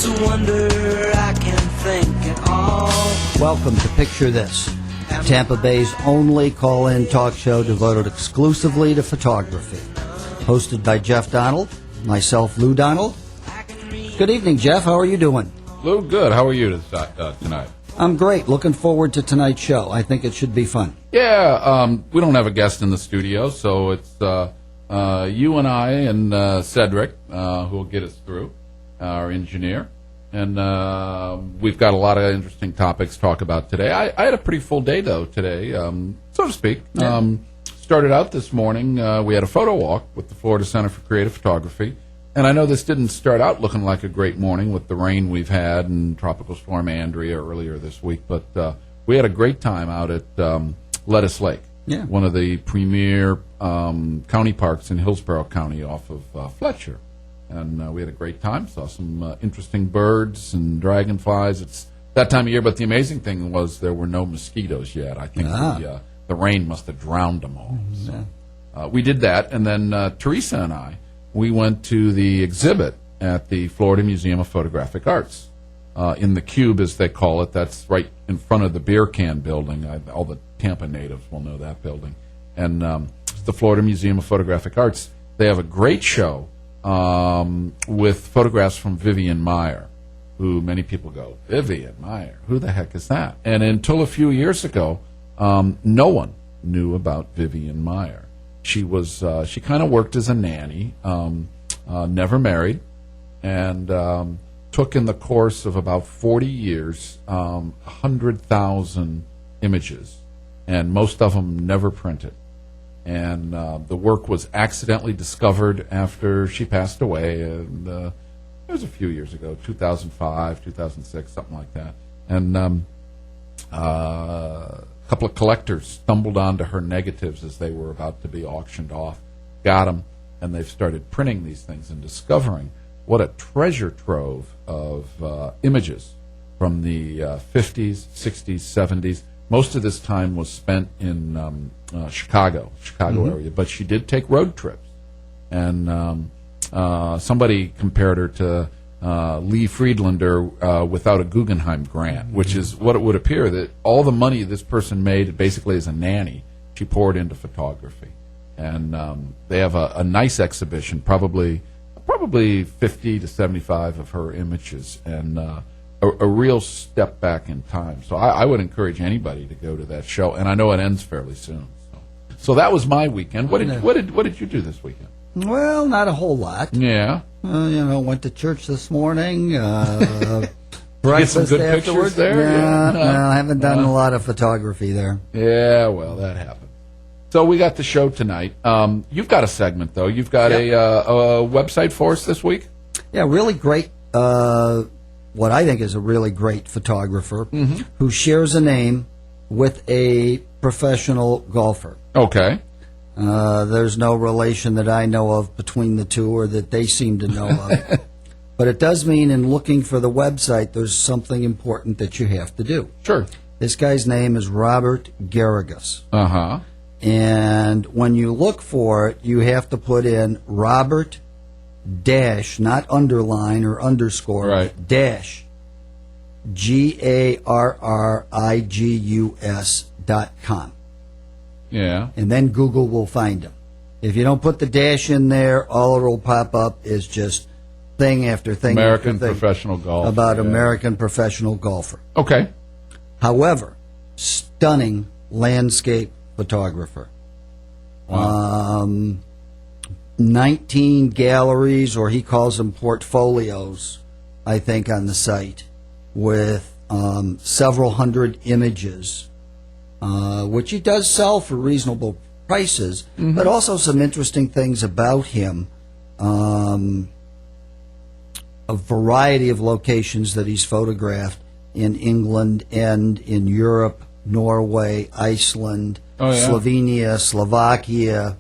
It's a wonder I can think at all. Welcome to Picture This, Tampa Bay's only call-in talk show devoted exclusively to photography. Hosted by Jeff Donald, myself, Lou Donald. Good evening, Jeff. How are you doing? Lou, good. How are you tonight? I'm great. Looking forward to tonight's show. I think it should be fun. Yeah, we don't have a guest in the studio, so it's you and I and Cedric who will get us through, our engineer. And we've got a lot of interesting topics to talk about today. I had a pretty full day, though, today, so to speak. Yeah. Started out this morning, we had a photo walk with the Florida Center for Creative Photography. And I know this didn't start out looking like a great morning with the rain we've had and Tropical Storm Andrea earlier this week, but we had a great time out at Lettuce Lake, one of the premier county parks in Hillsborough County off of Fletcher. And we had a great time, saw some interesting birds and dragonflies. It's that time of year, but the amazing thing was there were no mosquitoes yet. I think the rain must have drowned them all. So, we did that, and then Teresa and I, we went to the exhibit at the Florida Museum of Photographic Arts, in the Cube, as they call it. That's right in front of the beer can building. All the Tampa natives will know that building. And the Florida Museum of Photographic Arts, they have a great show with photographs from Vivian Maier, who many people go, Vivian Maier, who the heck is that? And until a few years ago, no one knew about Vivian Maier. She was she kind of worked as a nanny, never married, and took in the course of about 40 years 100,000 images, and most of them never printed. And the work was accidentally discovered after she passed away, and it was a few years ago, 2005, 2006, something like that. And a couple of collectors stumbled onto her negatives as they were about to be auctioned off, got them, and they've started printing these things and discovering what a treasure trove of images from the 50s, 60s, 70s. Most of this time was spent in Chicago area, but she did take road trips. And somebody compared her to Lee Friedlander without a Guggenheim grant, which is what it would appear, that all the money this person made basically as a nanny, she poured into photography. And they have a nice exhibition, probably 50 to 75 of her images, and a real step back in time. So I would encourage anybody to go to that show, and I know it ends fairly soon. So that was my weekend. What did you do this weekend? Well, not a whole lot. Yeah. Went to church this morning. Get some good afterwards. Pictures there? No, I haven't done a lot of photography there. Yeah, well, that happened. So we got the show tonight. You've got a segment, though. You've got a website for us this week? Yeah, really great, what I think is a really great photographer who shares a name with a professional golfer. Okay. There's no relation that I know of between the two, or that they seem to know of. But it does mean in looking for the website, there's something important that you have to do. Sure. This guy's name is Robert Garrigus. Uh-huh. And when you look for it, you have to put in Robert dash, not underline or underscore, right, dash, GARRIGUS.com. Yeah. And then Google will find him. If you don't put the dash in there, all it will pop up is just thing after thing American after thing professional golfer. about American professional golfer. Okay. However, stunning landscape photographer. Wow. 19 galleries, or he calls them portfolios, I think, on the site, with several hundred images, which he does sell for reasonable prices, but also some interesting things about him. A variety of locations that he's photographed in England and in Europe, Norway, Iceland, Slovenia, Slovakia,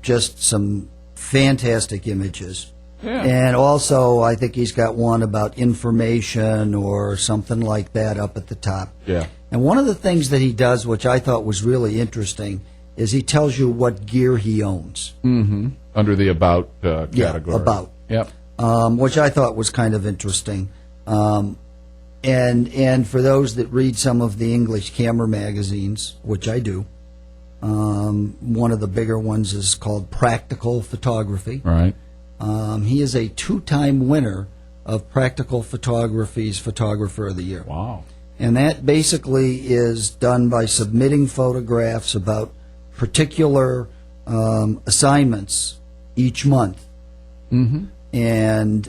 just some fantastic images. Yeah. And also, I think he's got one about information or something like that up at the top. Yeah. And one of the things that he does, which I thought was really interesting, is he tells you what gear he owns. Mm-hmm. Under the About category. Yeah, About. Yep. which I thought was kind of interesting. And for those that read some of the English camera magazines, which I do, one of the bigger ones is called Practical Photography. Right. He is a 2-time winner of Practical Photography's Photographer of the Year. Wow. And that basically is done by submitting photographs about particular assignments each month. Mm-hmm. And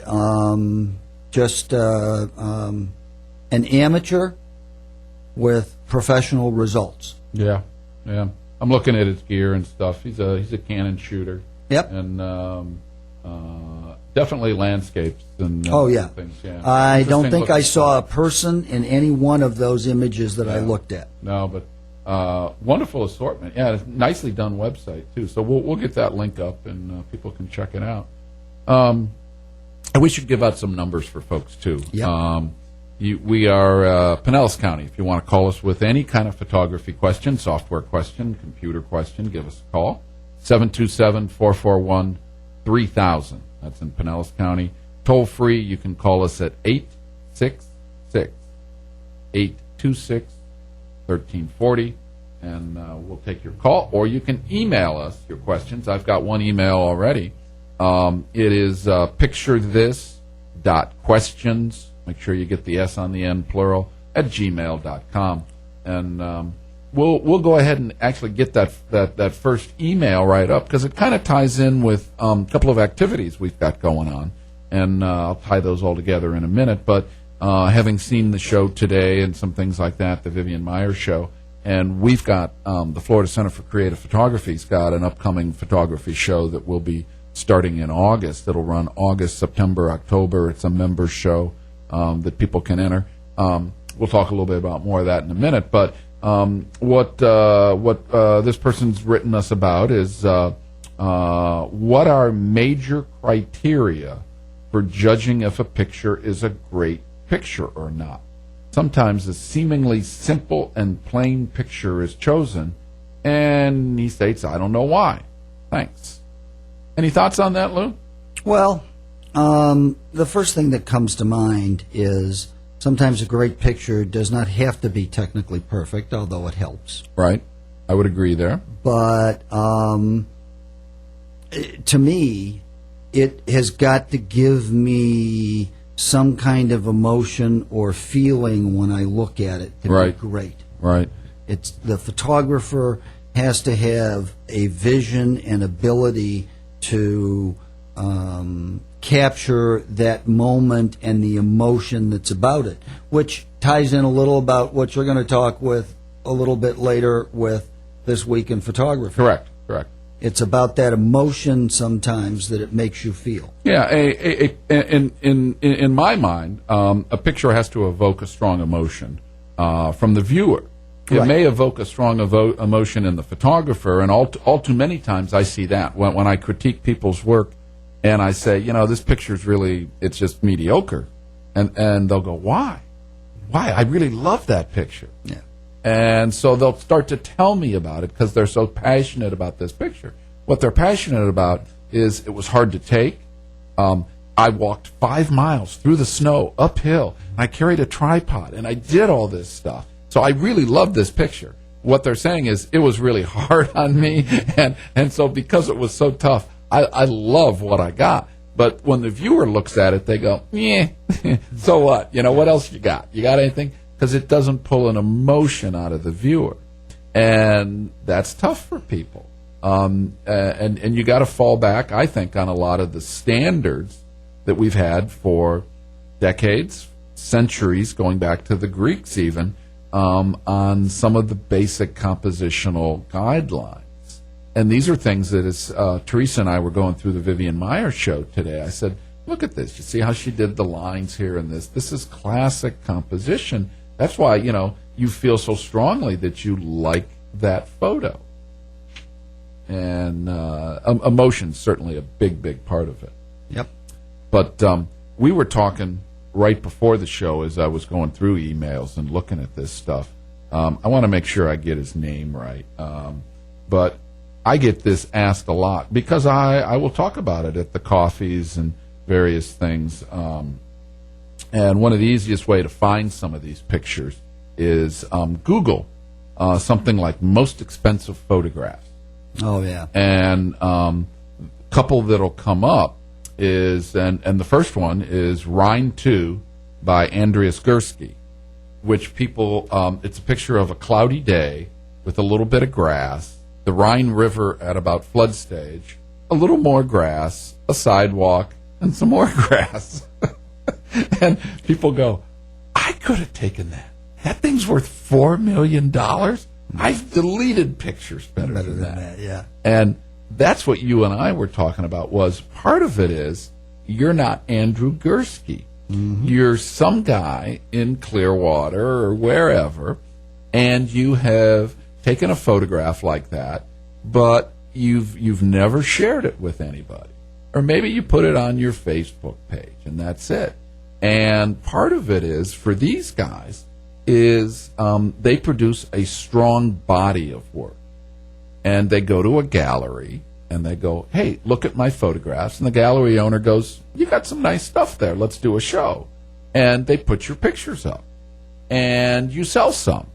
just an amateur with professional results. Yeah, yeah. I'm looking at his gear and stuff. He's a Canon shooter. Yep. And definitely landscapes and Oh, yeah. things. Yeah. I don't Interesting think I looking saw a stuff. person in any one of those images that I looked at. No, but wonderful assortment. Yeah, it's a nicely done website too. So we'll get that link up and people can check it out. And we should give out some numbers for folks too. Yep. We are Pinellas County. If you want to call us with any kind of photography question, software question, computer question, give us a call. 727-441-3000. That's in Pinellas County. Toll free, you can call us at 866-826-1340, and we'll take your call. Or you can email us your questions. I've got one email already. It is picturethis.questions. Make sure you get the S on the end, plural, at gmail.com. And we'll go ahead and actually get that first email right up, because it kind of ties in with a couple of activities we've got going on. And I'll tie those all together in a minute. But having seen the show today and some things like that, the Vivian Myers show, and we've got the Florida Center for Creative Photography's got an upcoming photography show that will be starting in August. It'll run August, September, October. It's a members show that people can enter. We'll talk a little bit about more of that in a minute. But what this person's written us about is what are major criteria for judging if a picture is a great picture or not. Sometimes a seemingly simple and plain picture is chosen, and he states, I don't know why. Thanks. Any thoughts on that, Lou? Well, the first thing that comes to mind is sometimes a great picture does not have to be technically perfect, although it helps. Right. I would agree there. But to me, it has got to give me some kind of emotion or feeling when I look at it to Right. be great. Right. It's the photographer has to have a vision and ability to capture that moment and the emotion that's about it, which ties in a little about what you're going to talk with a little bit later with This Week in Photography. Correct. It's about that emotion sometimes that it makes you feel. Yeah, in my mind, a picture has to evoke a strong emotion from the viewer. It Right. may evoke a strong emotion in the photographer, and all too many times I see that when I critique people's work, and I say, this picture's really, it's just mediocre, and they'll go, why? I really love that picture. Yeah. And so they'll start to tell me about it because they're so passionate about this picture. What they're passionate about is it was hard to take. I walked 5 miles through the snow, uphill, and I carried a tripod, and I did all this stuff. So I really love this picture. What they're saying is it was really hard on me, and so because it was so tough, I love what I got. But when the viewer looks at it, they go, yeah, so what? What else you got? You got anything? Because it doesn't pull an emotion out of the viewer. And that's tough for people. And you got to fall back, I think, on a lot of the standards that we've had for decades, centuries, going back to the Greeks even, on some of the basic compositional guidelines. And these are things that, as Teresa and I were going through the Vivian Myers show today, I said, look at this. You see how she did the lines here and this? This is classic composition. That's why, you feel so strongly that you like that photo. And emotion's certainly a big, big part of it. Yep. But we were talking right before the show as I was going through emails and looking at this stuff. I want to make sure I get his name right. But I get this asked a lot because I will talk about it at the coffees and various things. And one of the easiest way to find some of these pictures is Google something like most expensive photographs. Oh, yeah. And couple that'll come up is, and the first one is Rhine 2 by Andreas Gursky, which people, it's a picture of a cloudy day with a little bit of grass, the Rhine River at about flood stage, a little more grass, a sidewalk, and some more grass. And people go, I could have taken that. That thing's worth $4 million. I've deleted pictures better than that. Yeah. And that's what you and I were talking about. Was part of it is you're not Andrew Gursky. Mm-hmm. You're some guy in Clearwater or wherever, and you have taken a photograph like that, but you've never shared it with anybody. Or maybe you put it on your Facebook page, and that's it. And part of it is, for these guys, is they produce a strong body of work. And they go to a gallery, and they go, hey, look at my photographs. And the gallery owner goes, you got some nice stuff there. Let's do a show. And they put your pictures up. And you sell some.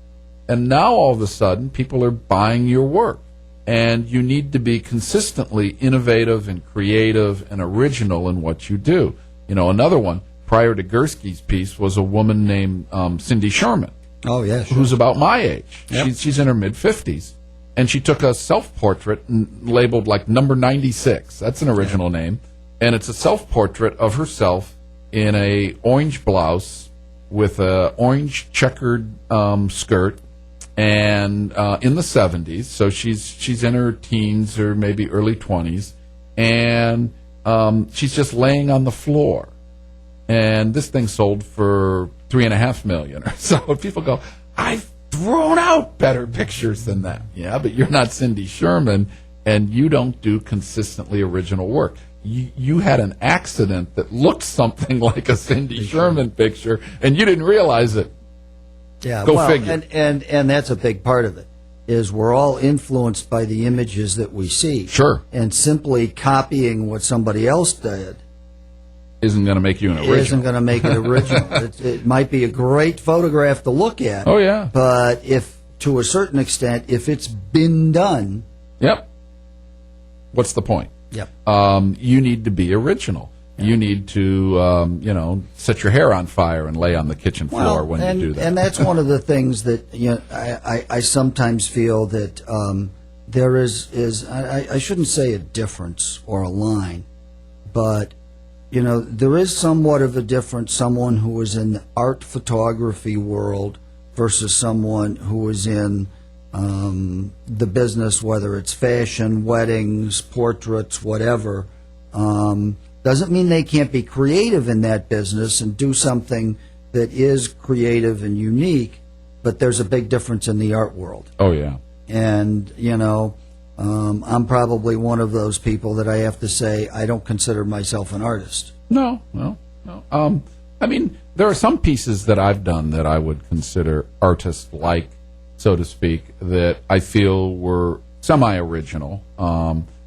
And now all of a sudden, people are buying your work. And you need to be consistently innovative and creative and original in what you do. You know, another one, prior to Gursky's piece, was a woman named Cindy Sherman. Oh, yeah, sure. Who's about my age. Yep. She's in her mid-50s. And she took a self-portrait labeled like number 96. That's an original name. And it's a self-portrait of herself in a orange blouse with a orange checkered skirt, and in the 70s. So she's in her teens or maybe early 20s. And she's just laying on the floor. And this thing sold for $3.5 million or so. People go, I've thrown out better pictures than that. Yeah, but you're not Cindy Sherman, and you don't do consistently original work. You had an accident that looked something like a Cindy Sherman picture, and you didn't realize it. Yeah, Go figure. And that's a big part of it, is we're all influenced by the images that we see. Sure. And simply copying what somebody else did isn't going to make you an original. Isn't going to make it original. It might be a great photograph to look at. Oh, yeah. But if, to a certain extent, if it's been done. Yep. What's the point? Yep. You need to be original. Yeah. You need to, set your hair on fire and lay on the kitchen floor when you do that. And that's one of the things that I sometimes feel that there is I shouldn't say a difference or a line, but there is somewhat of a difference. Someone who is in the art photography world versus someone who is in the business, whether it's fashion, weddings, portraits, whatever. Doesn't mean they can't be creative in that business and do something that is creative and unique, but there's a big difference in the art world. Oh, yeah. And, I'm probably one of those people that I have to say I don't consider myself an artist. No. I mean, there are some pieces that I've done that I would consider artist-like, so to speak, that I feel were semi-original.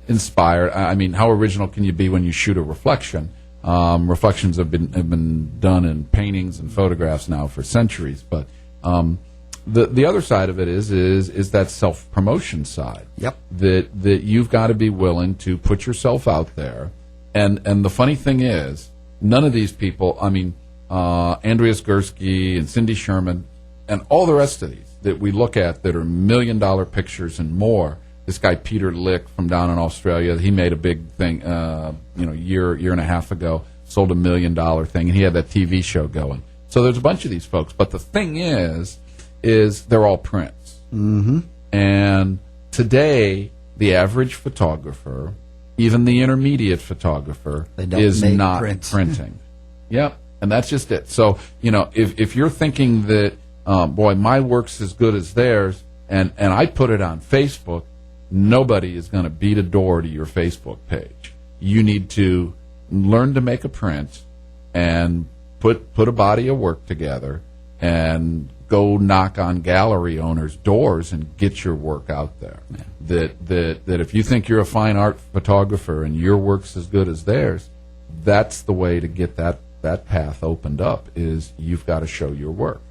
Inspired. I mean, how original can you be when you shoot a reflection? Reflections have been done in paintings and photographs now for centuries. But the other side of it is that self-promotion side. Yep. That you've got to be willing to put yourself out there. And the funny thing is, none of these people. I mean, Andreas Gursky and Cindy Sherman and all the rest of these that we look at that are $1 million pictures and more. This guy Peter Lick from down in Australia, he made a big thing, year and a half ago, sold $1 million thing, and he had that TV show going. So there's a bunch of these folks, but the thing is they're all prints. Mm-hmm. And today, the average photographer, even the intermediate photographer, is not printing. Yep, and that's just it. So if you're thinking that, boy, my work's as good as theirs, and I put it on Facebook, nobody is going to beat a door to your Facebook page. You need to learn to make a print and put a body of work together and go knock on gallery owners' doors and get your work out there. Yeah. That if you think you're a fine art photographer and your work's as good as theirs, that's the way to get that path opened up, is you've got to show your work,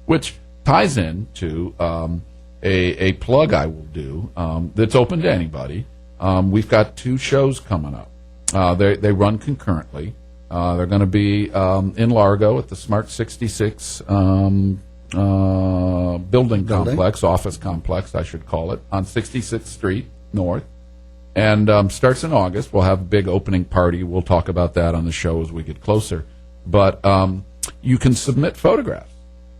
which ties in to a plug I will do that's open to anybody. We've got 2 shows coming up. They run concurrently. They're going to be in Largo at the Smart 66 building complex, office complex, I should call it, on 66th Street North. And starts in August. We'll have a big opening party. We'll talk about that on the show as we get closer. But you can submit photographs.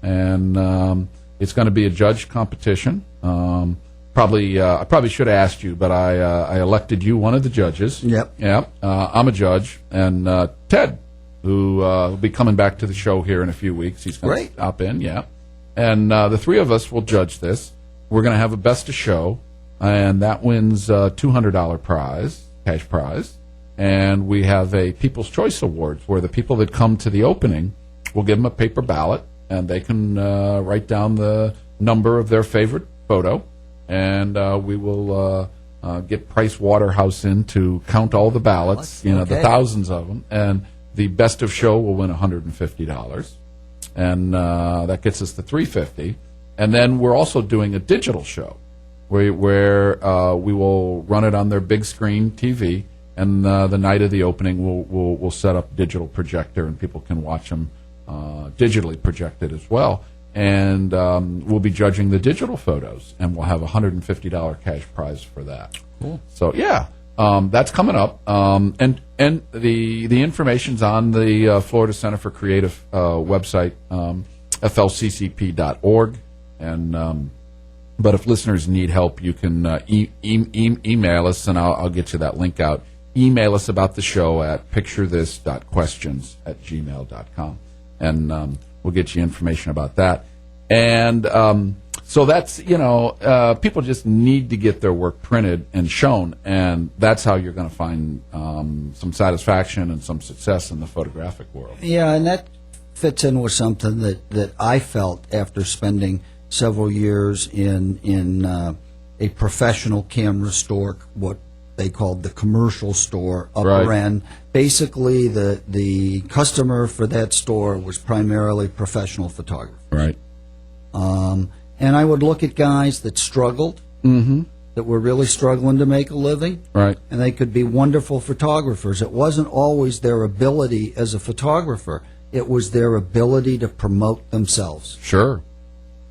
And it's going to be a judged competition. I probably should have asked you, but I elected you one of the judges. Yep. I'm a judge. And Ted, who will be coming back to the show here in a few weeks. He's going to stop in, And the 3 of us will judge this. We're going to have a best of show, and that wins $200 prize, cash prize. And we have a People's Choice Awards, where the people that come to the opening, we'll give them a paper ballot, and they can write down the number of their favorite photo. And we will get Price Waterhouse in to count all the ballots, the thousands of them. And the best of show will win $150. And that gets us to $350. And then we're also doing a digital show where we will run it on their big screen TV. And the night of the opening, we'll set up digital projector, and people can watch them digitally projected as well. And we'll be judging the digital photos, and we'll have a $150 cash prize for that. Cool. So that's coming up. And the information's on the Florida Center for Creative website, flccp.org. And but if listeners need help, you can email us, and I'll get you that link out. Email us about the show at picturethis.questions@gmail.com, and we'll get you information about that. And so that's, people just need to get their work printed and shown, and that's how you're going to find some satisfaction and some success in the photographic world. Yeah, and that fits in with something that I felt after spending several years in a professional camera store, what they called the commercial store, upper end. Basically, the customer for that store was primarily professional photographers. Right. And I would look at guys that struggled, that were really struggling to make a living. Right. And they could be wonderful photographers. It wasn't always their ability as a photographer. It was their ability to promote themselves. Sure.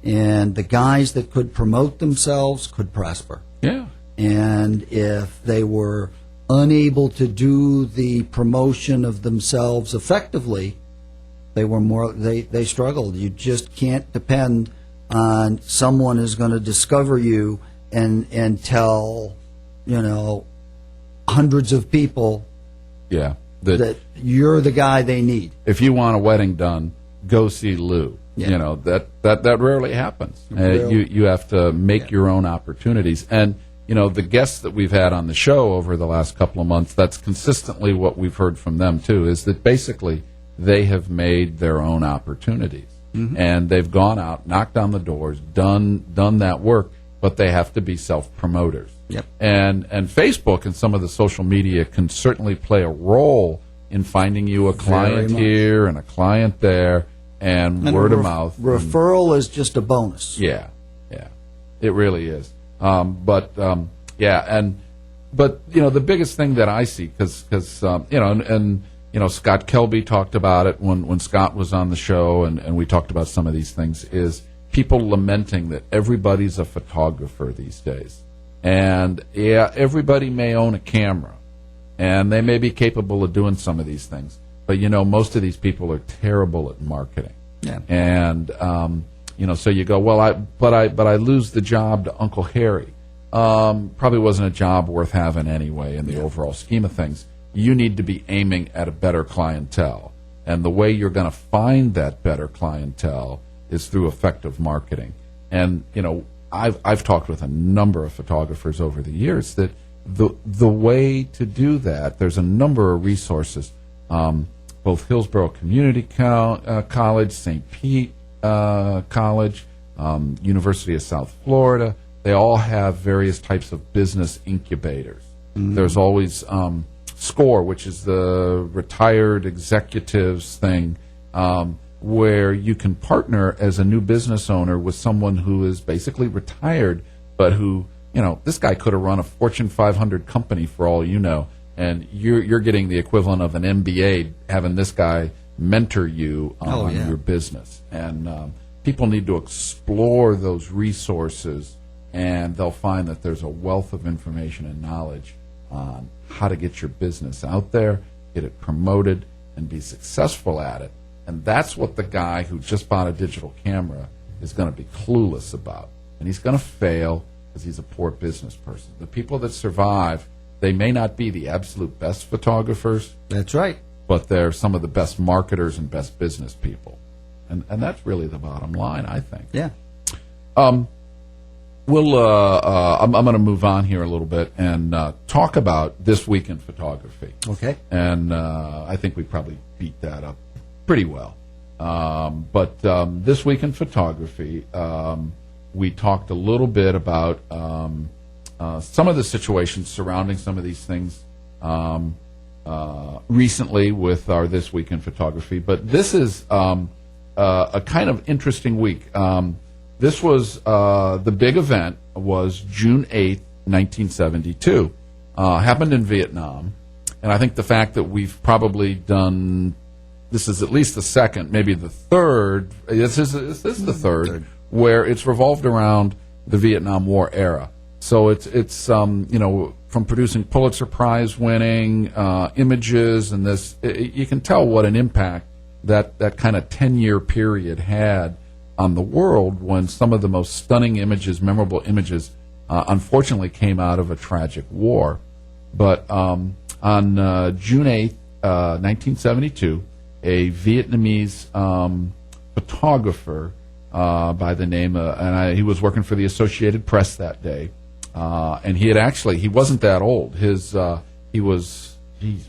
And the guys that could promote themselves could prosper. Yeah. And if they were unable to do the promotion of themselves effectively, they struggled. You just can't depend on someone who's going to discover you and tell, hundreds of people that you're the guy they need. If you want a wedding done, go see Lou. Yeah. That rarely happens. You have to make your own opportunities. And the guests that we've had on the show over the last couple of months, that's consistently what we've heard from them too, is that basically they have made their own opportunities. And they've gone out, knocked on the doors, done that work, but they have to be self-promoters. Yep. And Facebook and some of the social media can certainly play a role in finding you a client here and a client there, and word of mouth. Referral is just a bonus. Yeah, it really is. But the biggest thing that I see, because Scott Kelby talked about it when Scott was on the show, and we talked about some of these things, is people lamenting that everybody's a photographer these days. And everybody may own a camera, and they may be capable of doing some of these things, but most of these people are terrible at marketing. Yeah. And so you go, well, I lose the job to Uncle Harry. Probably wasn't a job worth having anyway in the overall scheme of things. You need to be aiming at a better clientele, and the way you're going to find that better clientele is through effective marketing. And I've talked with a number of photographers over the years that the way to do that, there's a number of resources. Both Hillsborough Community College, St. Pete College, University of South Florida, they all have various types of business incubators. There's always SCORE, which is the retired executives thing, where you can partner as a new business owner with someone who is basically retired, but who, this guy could have run a Fortune 500 company for all you know, and you're getting the equivalent of an MBA, having this guy mentor you on your business. And people need to explore those resources, and they'll find that there's a wealth of information and knowledge on how to get your business out there, get it promoted, and be successful at it. And that's what the guy who just bought a digital camera is going to be clueless about. And he's going to fail because he's a poor business person. The people that survive, they may not be the absolute best photographers. That's right. But they're some of the best marketers and best business people. And that's really the bottom line, I think. Yeah. I'm going to move on here a little bit and talk about This Week in Photography. Okay. And I think we probably beat that up pretty well. But This Week in Photography, we talked a little bit about some of the situations surrounding some of these things recently with our This Week in Photography. But this is a kind of interesting week. This was the big event was June 8th, 1972. Happened in Vietnam. And I think the fact that we've probably done, this is at least the second, maybe the third, this is the third, where it's revolved around the Vietnam War era. So it's from producing Pulitzer Prize winning images and this, you can tell what an impact that kind of 10-year period had on the world when some of the most stunning images, memorable images, unfortunately came out of a tragic war. But on June 8th, 1972, a Vietnamese photographer by the name he was working for the Associated Press that day, and he wasn't that old. He was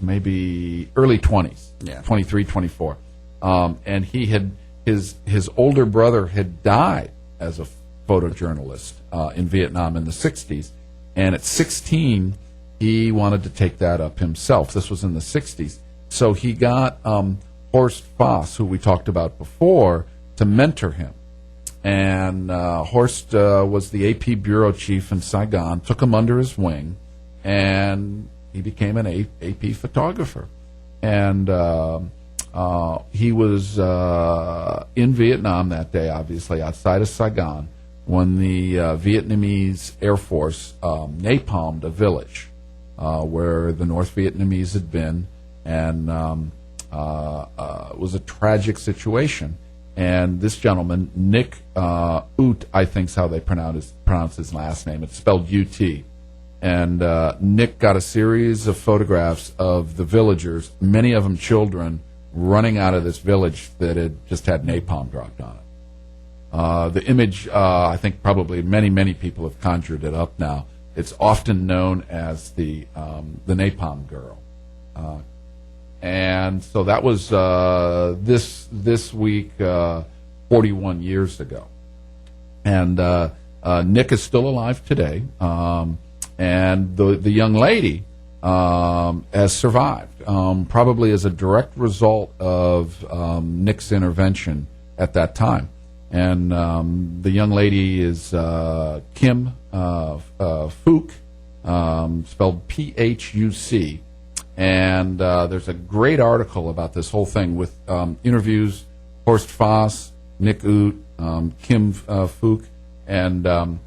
maybe early 20s, 23, 24, and he had his older brother had died as a photojournalist in Vietnam in the 60s, and at 16 he wanted to take that up himself. This was in the 60s, so he got Horst Foss, who we talked about before, to mentor him. And Horst was the AP bureau chief in Saigon, took him under his wing, and he became an AP photographer. And he was in Vietnam that day, obviously, outside of Saigon, when the Vietnamese Air Force napalmed a village where the North Vietnamese had been, and it was a tragic situation. And this gentleman, Nick Ut, I think is how they pronounce his last name. It's spelled U-T. And Nick got a series of photographs of the villagers, many of them children, running out of this village that had just had napalm dropped on it. The image, I think probably many people have conjured it up now. It's often known as the Napalm Girl. And so that was this week 41 years ago. And Nick is still alive today, and the young lady has survived, probably as a direct result of Nick's intervention at that time. And the young lady is Kim Phuc, spelled Phuc. And there's a great article about this whole thing with interviews, Horst Foss, Nick Ut, Kim Phuc, and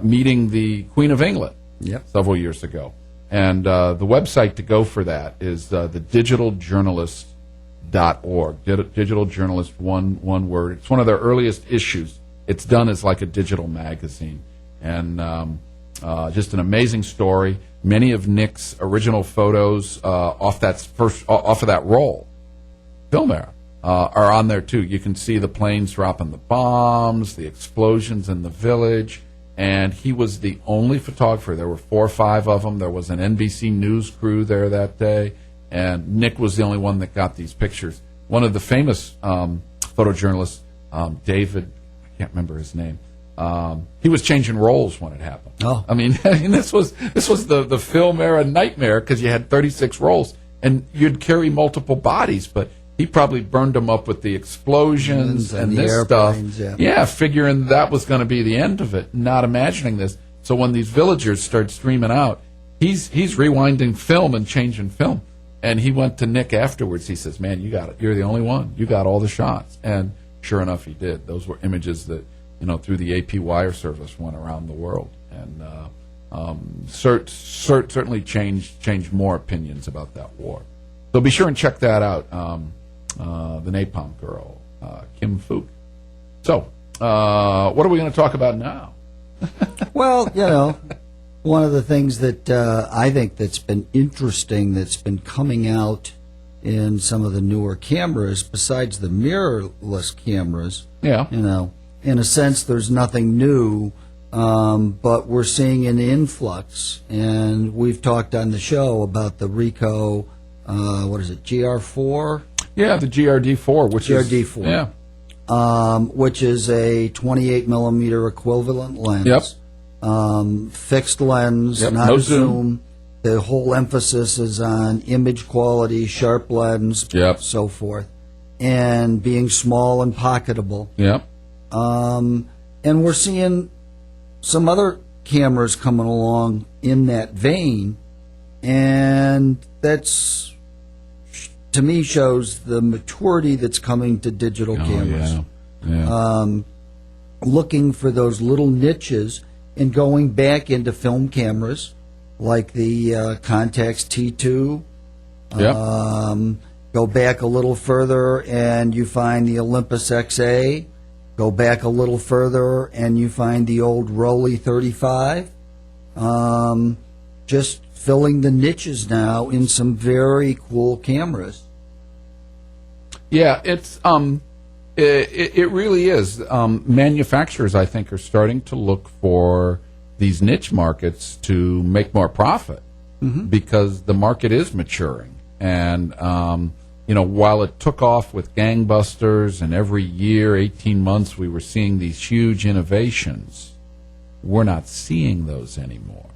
meeting the Queen of England several years ago. And the website to go for that is the digitaljournalist.org. Digital Journalist, one word. It's one of their earliest issues. It's done as like a digital magazine. And just an amazing story. Many of Nick's original photos off of that roll, film era, are on there too. You can see the planes dropping the bombs, the explosions in the village, and he was the only photographer. There were 4 or 5 of them. There was an NBC News crew there that day, and Nick was the only one that got these pictures. One of the famous photojournalists, David, I can't remember his name, He was changing roles when it happened. Oh. I mean, this was the film era nightmare because you had 36 rolls and you'd carry multiple bodies, but he probably burned them up with the explosions and the this stuff. airplanes, Yeah, figuring that was going to be the end of it, not imagining this. So when these villagers start streaming out, he's rewinding film and changing film. And he went to Nick afterwards. He says, "Man, you got it. You're the only one. You got all the shots." And sure enough, he did. Those were images that, through the AP wire service went around the world, and certainly changed more opinions about that war. So be sure and check that out. The Napalm Girl, Kim Fook. So, what are we going to talk about now? Well, one of the things that I think that's been interesting that's been coming out in some of the newer cameras, besides the mirrorless cameras, in a sense, there's nothing new, but we're seeing an influx, and we've talked on the show about the Ricoh, GR4? Yeah, the GRD4, which GRD4. Which is a 28 millimeter equivalent lens. Yep. Fixed lens, not no a zoom. The whole emphasis is on image quality, sharp lens, so forth, and being small and pocketable. Yep. And we're seeing some other cameras coming along in that vein, and that's, to me, shows the maturity that's coming to digital cameras. Looking for those little niches and going back into film cameras like the Contax T2. Go back a little further and you find the Olympus XA. Go back a little further and you find the old Rollei 35. Just filling the niches now in some very cool cameras. Yeah, it's it really is. Manufacturers, I think, are starting to look for these niche markets to make more profit because the market is maturing. And while it took off with gangbusters, and every year, 18 months, we were seeing these huge innovations, we're not seeing those anymore.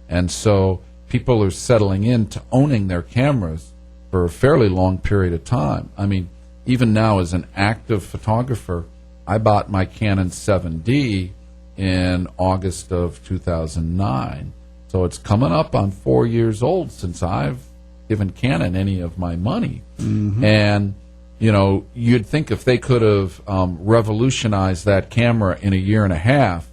And so people are settling into owning their cameras for a fairly long period of time. I mean, even now as an active photographer, I bought my Canon 7D in August of 2009. So it's coming up on 4 years old since I've given Canon any of my money. And, you'd think if they could have revolutionized that camera in a year and a half,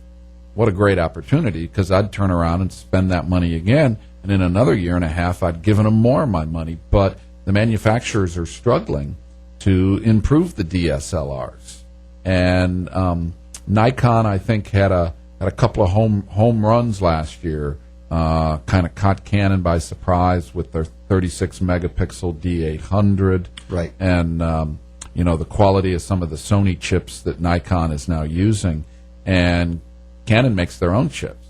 what a great opportunity, because I'd turn around and spend that money again, and in another year and a half, I'd given them more of my money. But the manufacturers are struggling to improve the DSLRs. And Nikon, I think, had a couple of home runs last year, kind of caught Canon by surprise with their 36 megapixel D800. Right. And, the quality of some of the Sony chips that Nikon is now using. And Canon makes their own chips.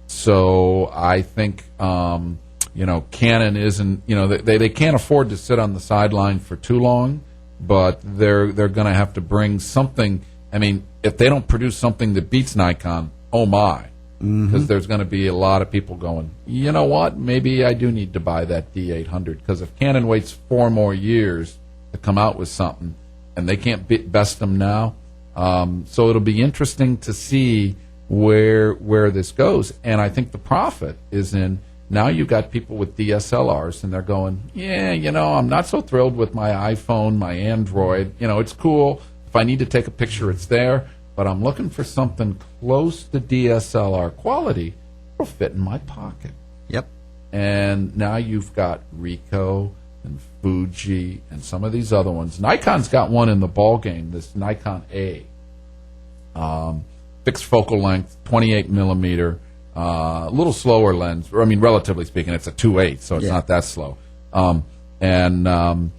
So I think, Canon isn't, they can't afford to sit on the sideline for too long, but they're going to have to bring something. I mean, if they don't produce something that beats Nikon, oh my. Because there's going to be a lot of people going, you know what, maybe I do need to buy that D800, because if Canon waits 4 more years to come out with something, and they can't best them now, so it'll be interesting to see where this goes. And I think the profit is in, now you've got people with DSLRs, and they're going, I'm not so thrilled with my iPhone, my Android. It's cool. If I need to take a picture, it's there. But I'm looking for something close to DSLR quality that'll fit in my pocket. Yep. And now you've got Ricoh and Fuji and some of these other ones. Nikon's got one in the ball game, this Nikon A. Fixed focal length, 28 millimeter, a little slower lens. I mean, relatively speaking, it's a 2.8, so it's not that slow. They've got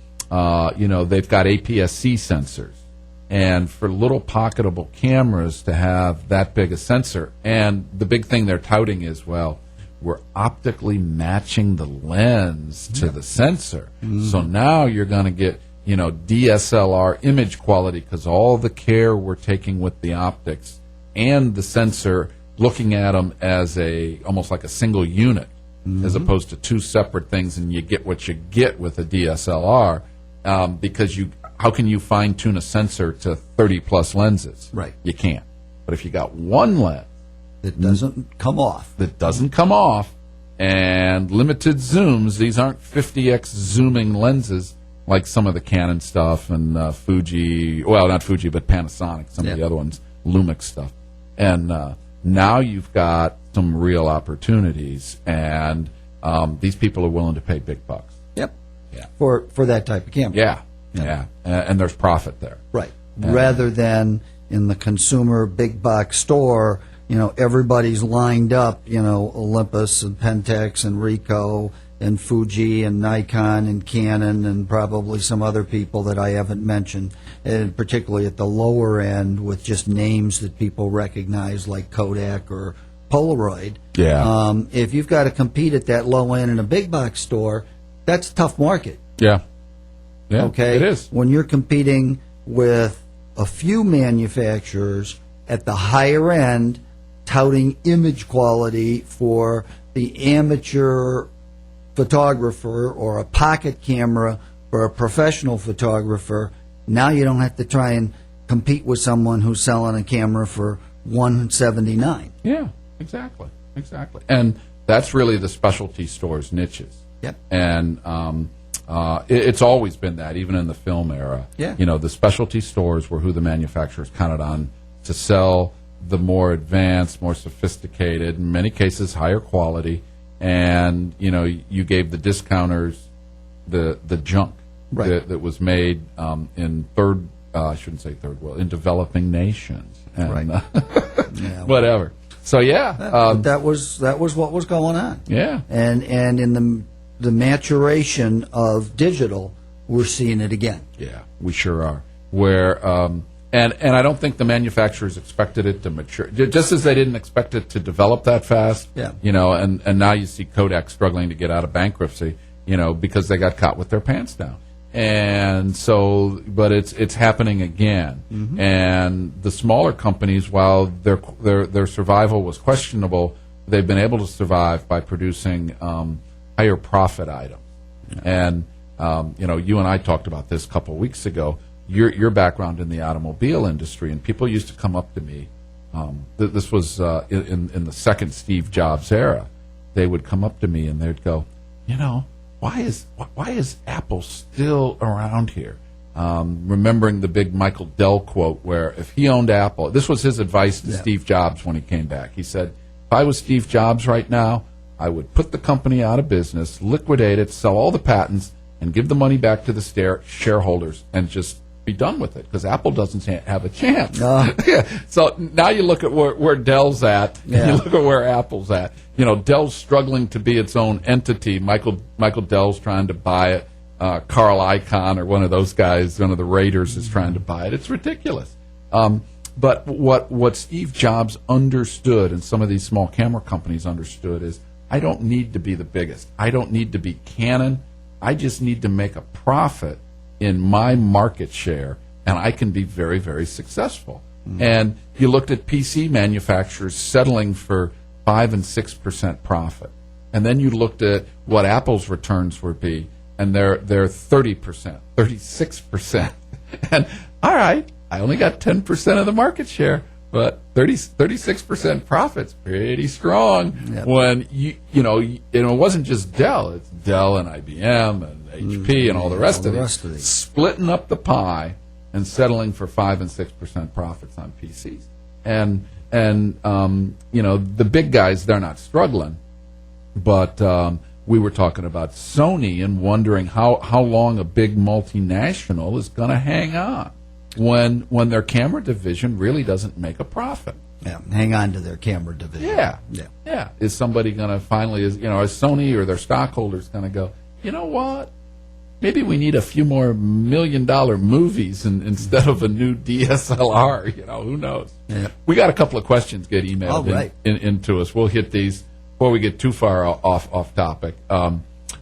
APS-C sensors. And for little pocketable cameras to have that big a sensor, and the big thing they're touting is, well, we're optically matching the lens to the sensor. So now you're going to get, DSLR image quality because all the care we're taking with the optics and the sensor, looking at them as almost like a single unit, as opposed to two separate things, and you get what you get with a DSLR, because how can you fine tune a sensor to 30 plus lenses? Right. You can't. But if you got one lens That doesn't come off. and limited zooms, these aren't 50x zooming lenses like some of the Canon stuff and Fuji, well, not Fuji, but Panasonic, some of the other ones, Lumix stuff. And now you've got some real opportunities, and these people are willing to pay big bucks. Yep. Yeah. For that type of camera. Yeah. And there's profit there. Right. Rather than in the consumer big box store, everybody's lined up, Olympus and Pentax and Ricoh and Fuji and Nikon and Canon and probably some other people that I haven't mentioned, and particularly at the lower end with just names that people recognize like Kodak or Polaroid. Yeah. If you've got to compete at that low end in a big box store, that's a tough market. Yeah. Yeah, Okay? it is. When you're competing with a few manufacturers at the higher end, touting image quality for the amateur photographer or a pocket camera for a professional photographer, now you don't have to try and compete with someone who's selling a camera for $179. Yeah, exactly. And that's really the specialty stores' niches. Yep. And it's always been that, even in the film era. Yeah. The specialty stores were who the manufacturers counted on to sell the more advanced, more sophisticated, in many cases higher quality, and you gave the discounters the junk that was made in in developing nations, and whatever. So that was what was going on. Yeah. And in the maturation of digital, we're seeing it again. Yeah, we sure are. And I don't think the manufacturers expected it to mature, just as they didn't expect it to develop that fast. Yeah. And now you see Kodak struggling to get out of bankruptcy, because they got caught with their pants down. And so, but it's happening again. Mm-hmm. And the smaller companies, while their survival was questionable, they've been able to survive by producing higher profit items. Yeah. And you and I talked about this a couple of weeks ago. Your background in the automobile industry, and people used to come up to me. This was in the second Steve Jobs era. They would come up to me and they'd go, why is Apple still around here? Remembering the big Michael Dell quote, where if he owned Apple, this was his advice to Steve Jobs when he came back. He said, if I was Steve Jobs right now, I would put the company out of business, liquidate it, sell all the patents, and give the money back to the shareholders, and just be done with it, because Apple doesn't have a chance. So now you look at where Dell's at, and you look at where Apple's at. Dell's struggling to be its own entity. Michael Dell's trying to buy it. Carl Icahn, or one of those guys, one of the Raiders, is trying to buy it. It's ridiculous. But what Steve Jobs understood, and some of these small camera companies understood, is I don't need to be the biggest. I don't need to be Canon. I just need to make a profit in my market share, and I can be very, very successful. Mm-hmm. And you looked at PC manufacturers settling for 5 and 6% profit, and then you looked at what Apple's returns would be, and they're 30%, 36%. And all right, I only got 10% of the market share, but 36% profit's pretty strong. Yep. When it wasn't just Dell; it's Dell and IBM and HP and all the rest of it, splitting up the pie and settling for 5 and 6% profits on PCs. And the big guys, they're not struggling, but we were talking about Sony and wondering how long a big multinational is going to hang on when their camera division really doesn't make a profit. Yeah, hang on to their camera division. Yeah. Is somebody going to finally, is Sony or their stockholders going to go, you know what? Maybe we need a few more $1 million movies instead of a new DSLR. Who knows? Yeah. We got a couple of questions get emailed into us. We'll hit these before we get too far off topic.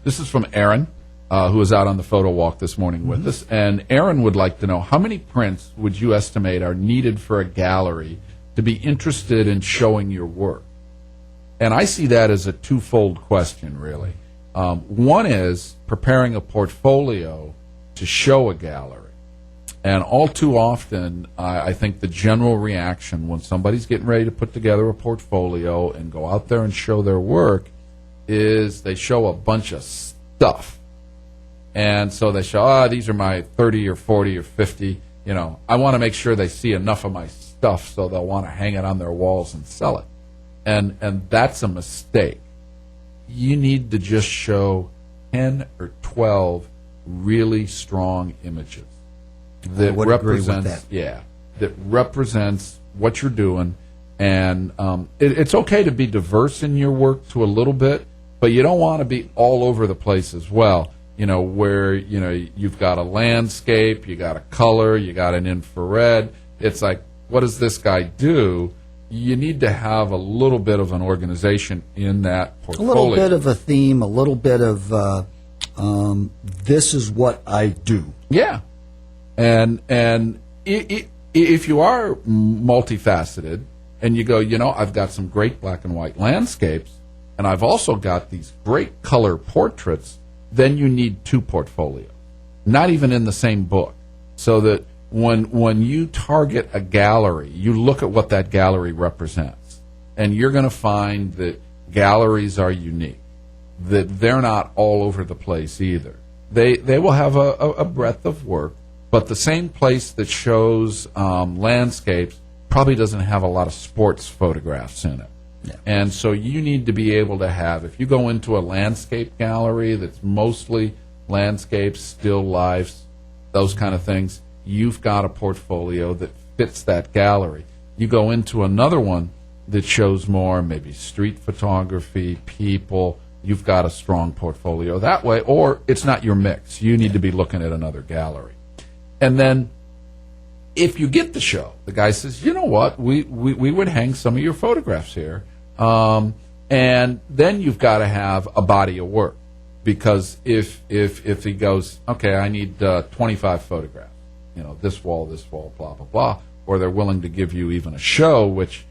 This is from Aaron, who was out on the photo walk this morning with us. And Aaron would like to know, how many prints would you estimate are needed for a gallery to be interested in showing your work? And I see that as a twofold question, really. One is preparing a portfolio to show a gallery. And all too often, I think the general reaction when somebody's getting ready to put together a portfolio and go out there and show their work is they show a bunch of stuff. And so they show, these are my 30 or 40 or 50. I want to make sure they see enough of my stuff so they'll want to hang it on their walls and sell it. And that's a mistake. You need to just show 10 or 12 really strong images that represents, that represents what you're doing. And it's okay to be diverse in your work to a little bit, but you don't want to be all over the place as well. Where you've got a landscape, you got a color, you got an infrared. It's like, what does this guy do? You need to have a little bit of an organization in that portfolio. A little bit of a theme, a little bit of this is what I do. Yeah, and if you are multifaceted and you go, I've got some great black and white landscapes, and I've also got these great color portraits, then you need two portfolios, not even in the same book, so that when you target a gallery, you look at what that gallery represents, and you're going to find that galleries are unique, that they're not all over the place either. They will have a breadth of work, but the same place that shows landscapes probably doesn't have a lot of sports photographs in it. Yeah. And so you need to be able to have, if you go into a landscape gallery that's mostly landscapes, still lifes, those kind of things, you've got a portfolio that fits that gallery. You go into another one that shows more maybe street photography, people, you've got a strong portfolio that way, or it's not your mix. You need to be looking at another gallery. And then if you get the show, the guy says, you know what, we would hang some of your photographs here. And then you've got to have a body of work, because if he goes, okay, I need 25 photographs, this wall, blah, blah, blah, or they're willing to give you even a show, which,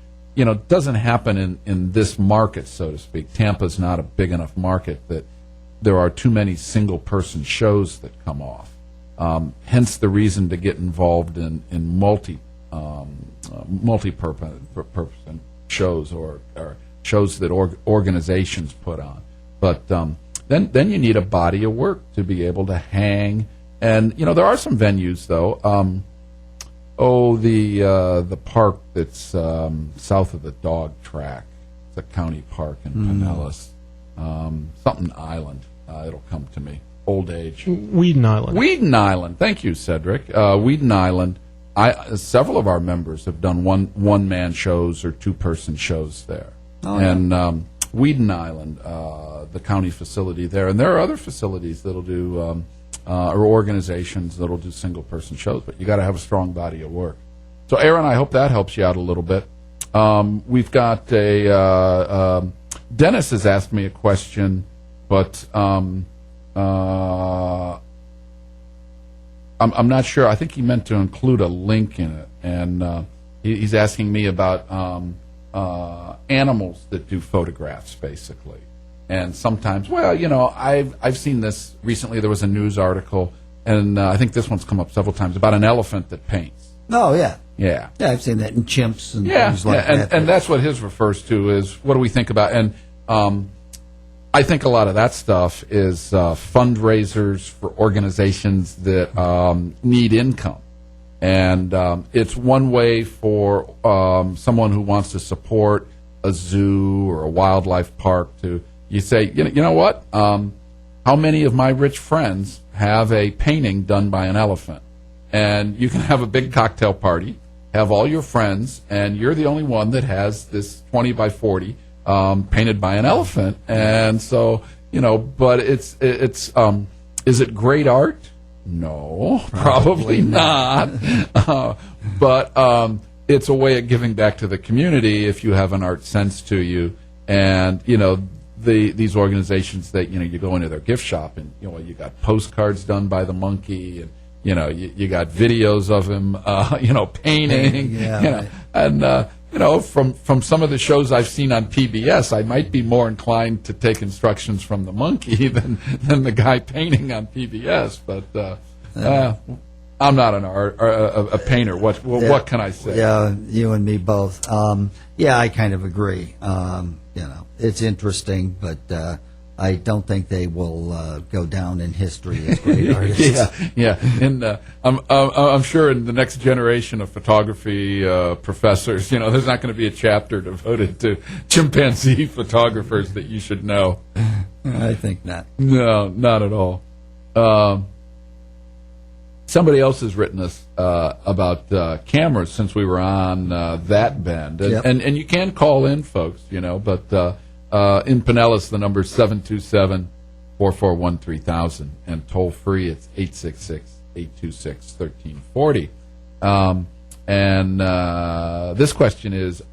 doesn't happen in this market, so to speak. Tampa's not a big enough market that there are too many single-person shows that come off. Hence the reason to get involved in multi-purpose shows or shows that organizations put on. But then you need a body of work to be able to hang. And there are some venues though. The park that's south of the dog track. It's a county park in Pinellas. Something Island. It'll come to me. Old age. Whedon Island. Whedon Island. Thank you, Cedric. Whedon Island. Several of our members have done one-man shows or two-person shows there. Oh, yeah. And Whedon Island, the county facility there, and there are other facilities that'll do, or organizations that'll do single-person shows, but you got to have a strong body of work. So, Aaron, I hope that helps you out a little bit. We've got Dennis has asked me a question, but I'm not sure. I think he meant to include a link in it, and he's asking me about animals that do photographs, basically. And sometimes, I've seen this recently. There was a news article, and I think this one's come up several times, about an elephant that paints. Oh, yeah. Yeah. Yeah, I've seen that in chimps and things like that. And that's what his refers to is, what do we think about? And I think a lot of that stuff is fundraisers for organizations that need income. And it's one way for someone who wants to support a zoo or a wildlife park to, you say, you know what, how many of my rich friends have a painting done by an elephant? And you can have a big cocktail party, have all your friends, and you're the only one that has this 20 by 40 painted by an elephant. And so, but is it great art? No, probably not. But it's a way of giving back to the community if you have an art sense to you. And, these organizations that, you go into their gift shop and, you got postcards done by the monkey, and, you got videos of him, painting, and from some of the shows I've seen on PBS, I might be more inclined to take instructions from the monkey than the guy painting on PBS. But I'm not a painter. What can I say? Yeah, you and me both. I kind of agree. It's interesting, but I don't think they will go down in history as great artists. Yeah. And I'm sure in the next generation of photography professors, there's not going to be a chapter devoted to chimpanzee photographers that you should know. I think not. No, not at all. Somebody else has written us about cameras since we were on that bend. And you can call in, folks, but in Pinellas, the number is 727-441-3000, and toll-free, it's 866-826-1340. And this question is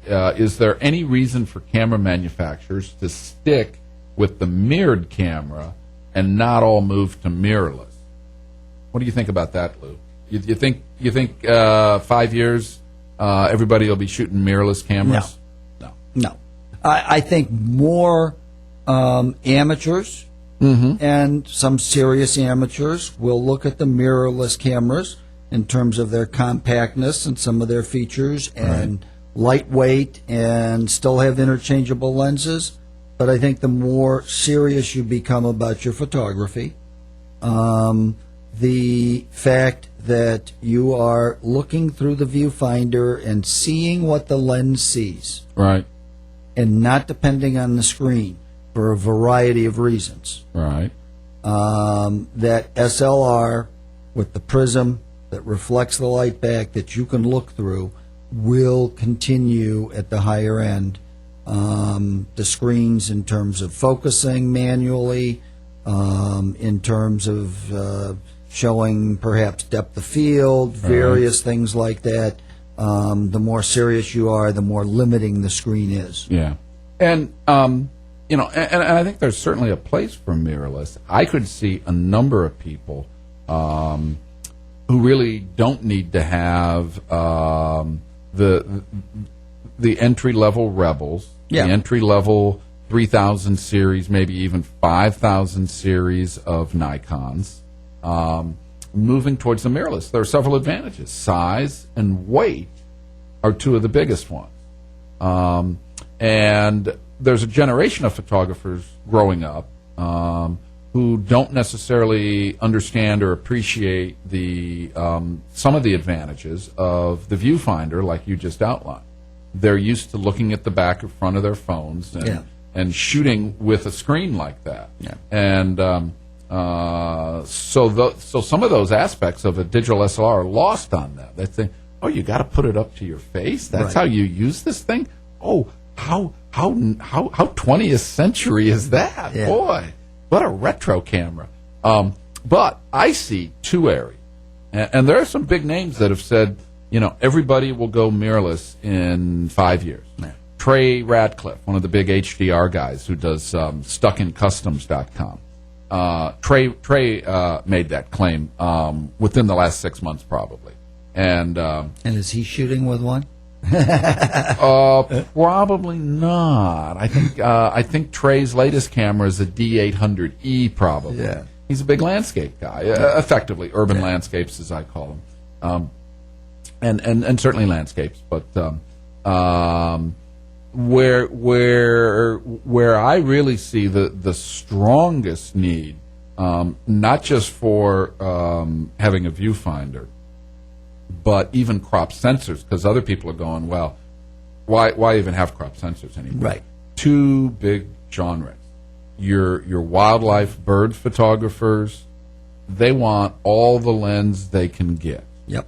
there any reason for camera manufacturers to stick with the mirrored camera and not all move to mirrorless? What do you think about that, Lou? You think 5 years everybody will be shooting mirrorless cameras? No. I think more amateurs and some serious amateurs will look at the mirrorless cameras in terms of their compactness and some of their features and lightweight and still have interchangeable lenses. But I think the more serious you become about your photography, the fact that you are looking through the viewfinder and seeing what the lens sees. Right. And not depending on the screen for a variety of reasons. Right. That SLR with the prism that reflects the light back that you can look through will continue at the higher end. The screens in terms of focusing manually, in terms of showing perhaps depth of field, various things like that. The more serious you are, the more limiting the screen is. Yeah, and and I think there's certainly a place for mirrorless. I could see a number of people who really don't need to have the entry level Rebels, the entry level 3000 series, maybe even 5000 series of Nikons. Moving towards the mirrorless. There are several advantages. Size and weight are two of the biggest ones. And there's a generation of photographers growing up who don't necessarily understand or appreciate the some of the advantages of the viewfinder like you just outlined. They're used to looking at the back or front of their phones and shooting with a screen like that. Yeah. And so some of those aspects of a digital SLR are lost on them. They think, oh, you got to put it up to your face? That's how you use this thing? Oh, how 20th century is that? Yeah. Boy, what a retro camera. But I see two areas. And there are some big names that have said, everybody will go mirrorless in 5 years. Yeah. Trey Radcliffe, one of the big HDR guys who does StuckInCustoms.com. Trey made that claim within the last 6 months, probably. And is he shooting with one? Probably not. I think Trey's latest camera is a D800E, probably. Yeah. He's a big landscape guy, effectively urban landscapes, as I call them, and certainly landscapes. But where I really see the strongest need, not just for having a viewfinder, but even crop sensors, because other people are going, well, why even have crop sensors anymore? Right. Two big genres. Your wildlife bird photographers, they want all the lens they can get. Yep.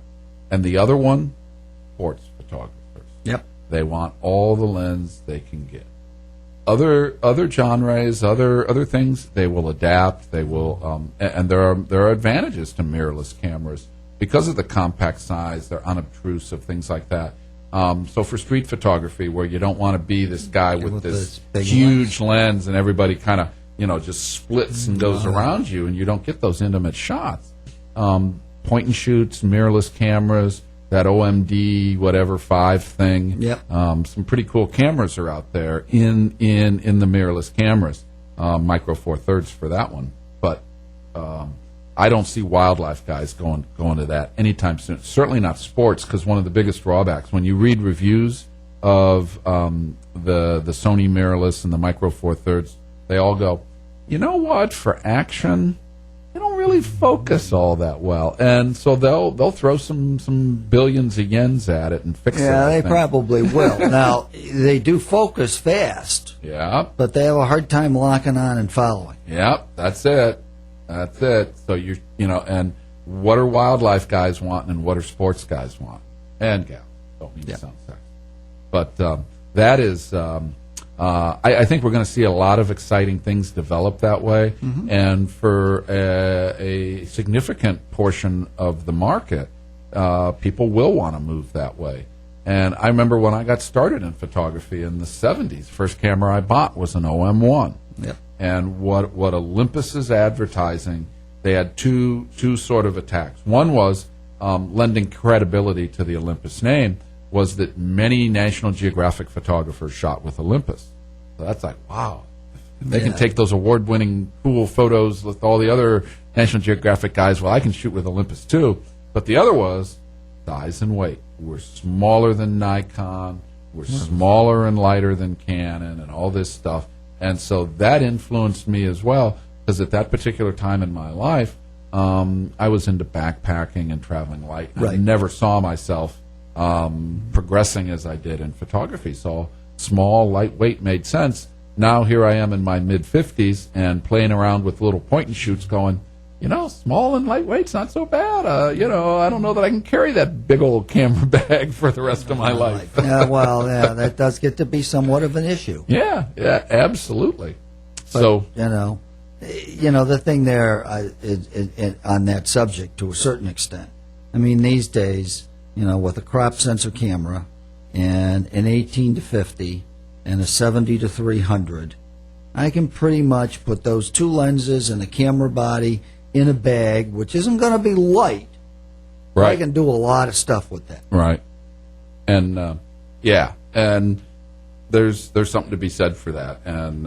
And the other one, sports photographers. Yep. They want all the lens they can get. Other genres, other things, they will adapt. They will, and there are advantages to mirrorless cameras because of the compact size. They're unobtrusive, things like that. So for street photography, where you don't want to be this guy with this huge lens and everybody kind of just splits and goes around you, and you don't get those intimate shots. Point and shoots, mirrorless cameras, that OMD whatever 5 thing. Yep. Some pretty cool cameras are out there in the mirrorless cameras. Micro Four Thirds for that one, but I don't see wildlife guys going to that anytime soon. Certainly not sports, because one of the biggest drawbacks when you read reviews of the Sony mirrorless and the Micro Four Thirds, they all go, you know what, for action, they don't really focus all that well, and so they'll throw some billions of yens at it and fix it. Yeah, I they think. probably will. Now, they do focus fast, Yeah. but they have a hard time locking on and following. Yep, that's it. That's it. So and what are wildlife guys want, and what are sports guys want, and gals? Don't mean to sound sexy, but that is. I think we're going to see a lot of exciting things develop that way, and for a significant portion of the market, people will want to move that way. And I remember when I got started in photography in the 70s, first camera I bought was an OM1. Yep. And what Olympus is advertising, they had two sort of attacks. One was lending credibility to the Olympus name, was that many National Geographic photographers shot with Olympus. So that's like, wow. If they can take those award-winning cool photos with all the other National Geographic guys, well, I can shoot with Olympus too. But the other was size and weight. We're smaller than Nikon. We're smaller and lighter than Canon and all this stuff. And so that influenced me as well, because at that particular time in my life, I was into backpacking and traveling light. I never saw myself progressing as I did in photography. So small, lightweight made sense. Now here I am in my mid-50s and playing around with little point-and-shoots going, small and lightweight's not so bad. I don't know that I can carry that big old camera bag for the rest of my life. That does get to be somewhat of an issue. Yeah, absolutely. But, the thing there on that subject to a certain extent, I mean, these days, with a crop sensor camera and an 18 to 50 and a 70 to 300, I can pretty much put those two lenses and a camera body in a bag, which isn't going to be light. Right. I can do a lot of stuff with that. Right. And, and there's something to be said for that. And,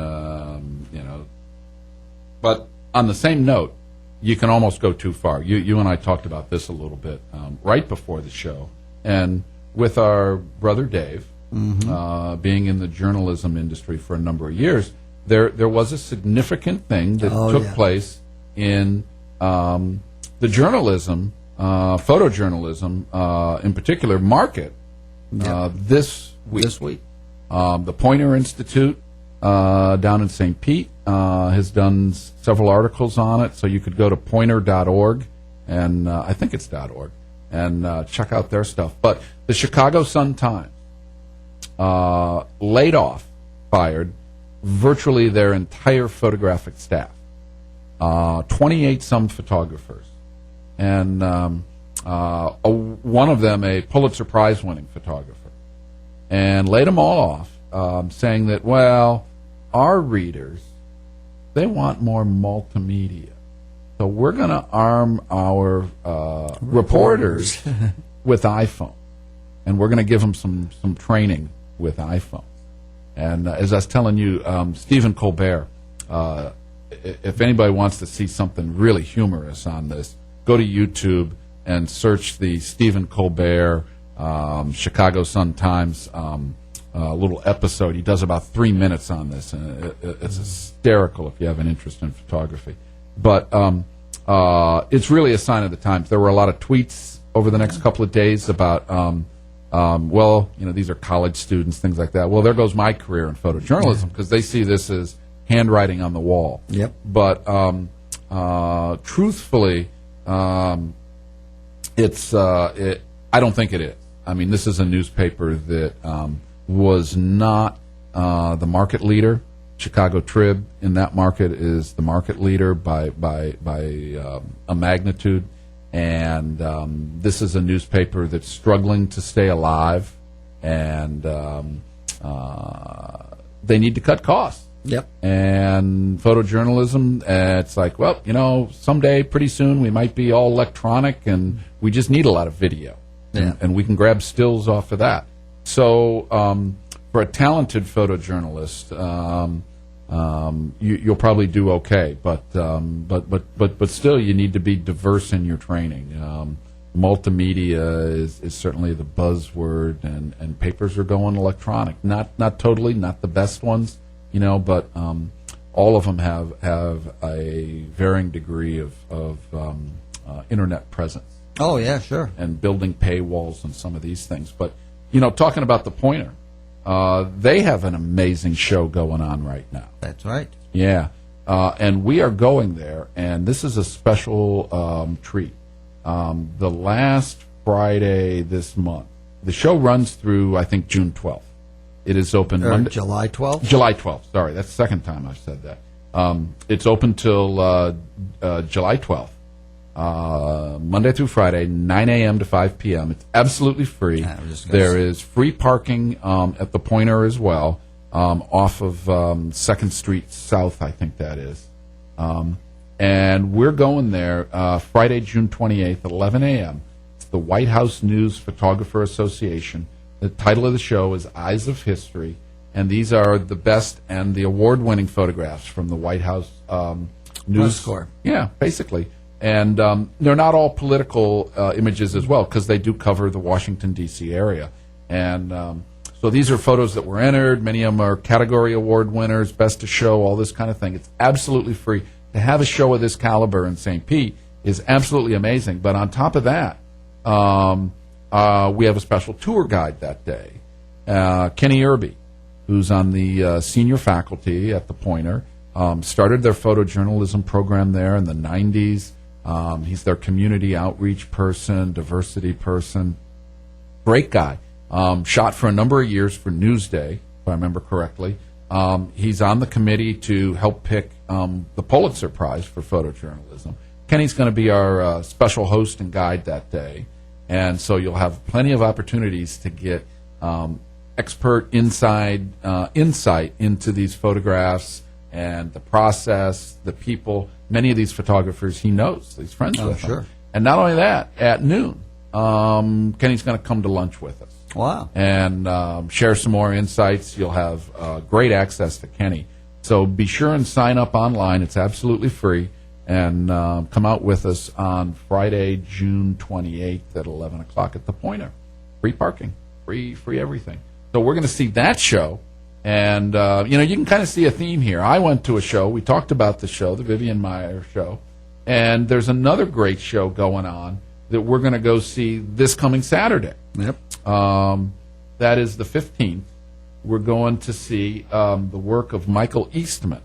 but on the same note, you can almost go too far. You and I talked about this a little bit right before the show. And with our brother Dave, being in the journalism industry for a number of years, there was a significant thing that took place in the journalism, photojournalism in particular, market this week. The Poynter Institute down in St. Pete has done several articles on it, so you could go to pointer.org, and I think it's .org, and check out their stuff. But the Chicago Sun-Times fired virtually their entire photographic staff, 28-some photographers, and one of them a Pulitzer Prize-winning photographer, and laid them all off, saying that, well, our readers, they want more multimedia. So we're going to arm our reporters with iPhone, and we're going to give them some training with iPhone. And as I was telling you, Stephen Colbert, if anybody wants to see something really humorous on this, go to YouTube and search the Stephen Colbert Chicago Sun-Times little episode. He does about 3 minutes on this, and it's hysterical if you have an interest in photography. But it's really a sign of the times. There were a lot of tweets over the next couple of days about, these are college students, things like that. Well, there goes my career in photojournalism, because they see this as handwriting on the wall. Yep. But truthfully, it's I don't think it is. I mean, this is a newspaper that was not the market leader. Chicago Trib in that market is the market leader by a magnitude, and this is a newspaper that's struggling to stay alive, and they need to cut costs. Yep. And photojournalism, it's like, well, someday, pretty soon, we might be all electronic, and we just need a lot of video. and we can grab stills off of that. So for a talented photojournalist, you'll probably do okay, but still, you need to be diverse in your training. Multimedia is certainly the buzzword, and papers are going electronic. Not totally, not the best ones, but all of them have a varying degree of internet presence. Oh yeah, sure. And building paywalls and some of these things. But talking about the Pointer, they have an amazing show going on right now. That's right. Yeah, and we are going there, and this is a special treat. The last Friday this month, the show runs through, I think, June 12th. It is open Monday. July 12th? July 12th, sorry. That's the second time I've said that. It's open till July 12th, Monday through Friday, 9 a.m. to 5 p.m. It's absolutely free. There is free parking at the Pointer as well, off of 2nd Street South, I think that is. And we're going there Friday, June 28th at 11 a.m. It's the White House News Photographer Association. The title of the show is Eyes of History, and these are the best and the award-winning photographs from the White House News Corps. Yeah, basically. And they're not all political images as well, because they do cover the Washington, D.C. area. And so these are photos that were entered. Many of them are category award winners, best of show, all this kind of thing. It's absolutely free. To have a show of this caliber in St. Pete is absolutely amazing. But on top of that, we have a special tour guide that day. Kenny Irby, who's on the senior faculty at the Pointer, started their photojournalism program there in the 90s. He's their community outreach person, diversity person. Great guy. Shot for a number of years for Newsday, if I remember correctly. He's on the committee to help pick the Pulitzer Prize for photojournalism. Kenny's going to be our special host and guide that day. And so you'll have plenty of opportunities to get expert insight into these photographs and the process, the people. Many of these photographers he knows, he's friends with them. Sure. And not only that, at noon, Kenny's going to come to lunch with us. Wow. And share some more insights. You'll have great access to Kenny. So be sure and sign up online. It's absolutely free. And come out with us on Friday, June 28th at 11 o'clock at the Pointer. Free parking, free everything. So we're going to see that show. And, you can kind of see a theme here. I went to a show. We talked about the show, the Vivian Maier show. And there's another great show going on that we're going to go see this coming Saturday. Yep. That is the 15th. We're going to see the work of Michael Eastman.